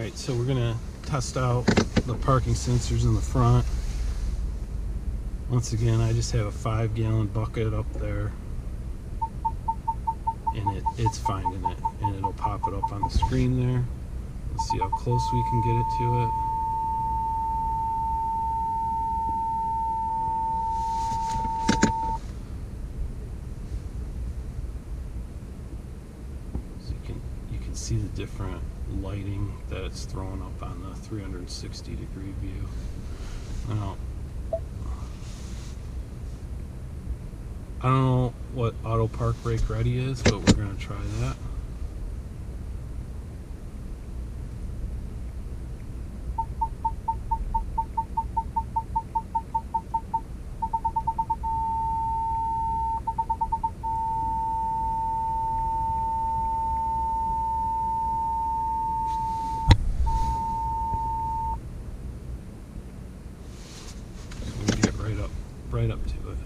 Alright, so we're gonna test out the parking sensors in the front. Once again, I just have a 5-gallon bucket up there, and it's finding it, and it'll pop it up on the screen there. Let's see how close we can get it to it. So you can see the different lighting that it's throwing up on the 360-degree view. Now, I don't know what auto park brake ready is, but we're going to try that. So we get right up to it.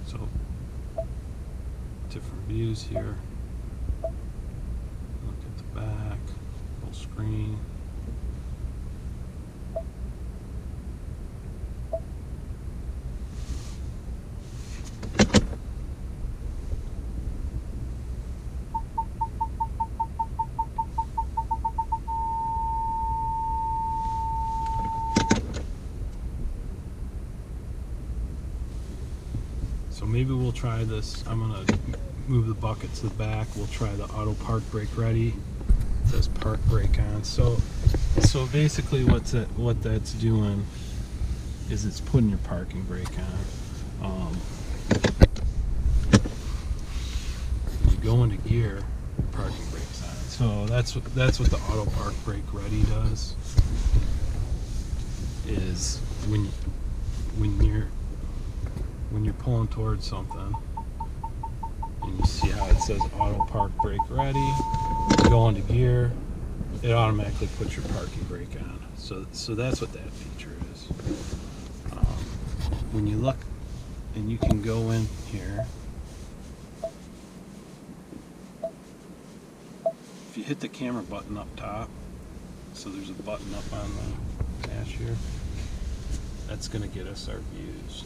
So, different views here. Look at the back, full screen. So maybe we'll try this. I'm gonna move the bucket to the back. We'll try the auto park brake ready. It says park brake on. So basically what that's doing is it's putting your parking brake on. You go into gear, parking brake's on. So that's what the auto park brake ready does. Is when you're pulling towards something and you see how it says auto park brake ready, you go into gear, it automatically puts your parking brake on. So that's what that feature is. When you look, and you can go in here, if you hit the camera button up top, so there's a button up on the dash here, that's going to get us our views.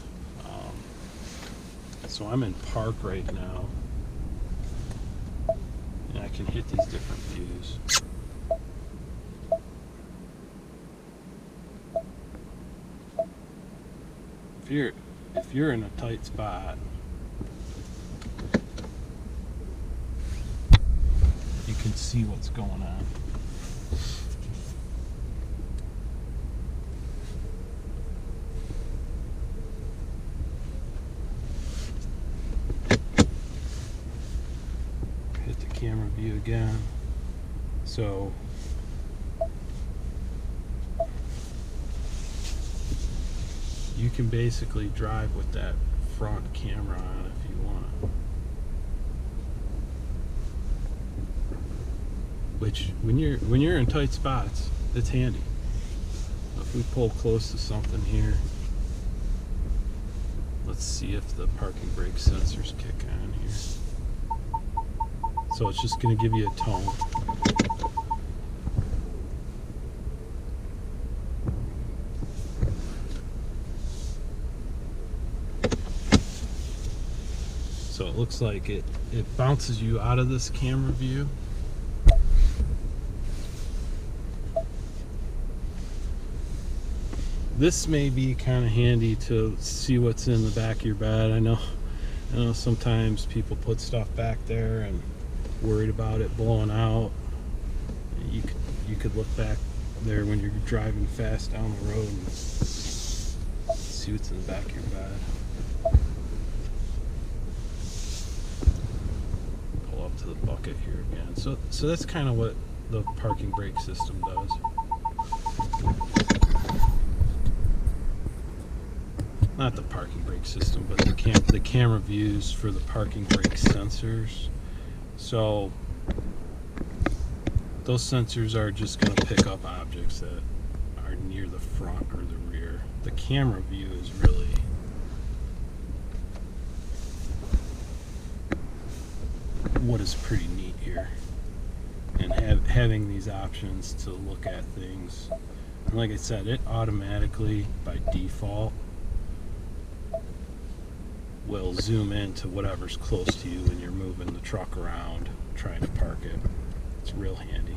So I'm in park right now, and I can hit these different views. If you're in a tight spot, you can see what's going on. Camera view again. So you can basically drive with that front camera on if you want. Which when you're in tight spots, it's handy. If we pull close to something here, let's see if the parking brake sensors kick on here. So it's just going to give you a tone. So it looks like it bounces you out of this camera view. This may be kind of handy to see what's in the back of your bed. I know sometimes people put stuff back there and worried about it blowing out. You could look back there when you're driving fast down the road and see what's in the back of your bed. Pull up to the bucket here again. So that's kind of what the parking brake system does. Not the parking brake system, but the camera views for the parking brake sensors. So those sensors are just going to pick up objects that are near the front or the rear. The camera view is really what is pretty neat here, and having these options to look at things. And like I said, it automatically by default will zoom into whatever's close to you when you're moving the truck around trying to park it. It's real handy.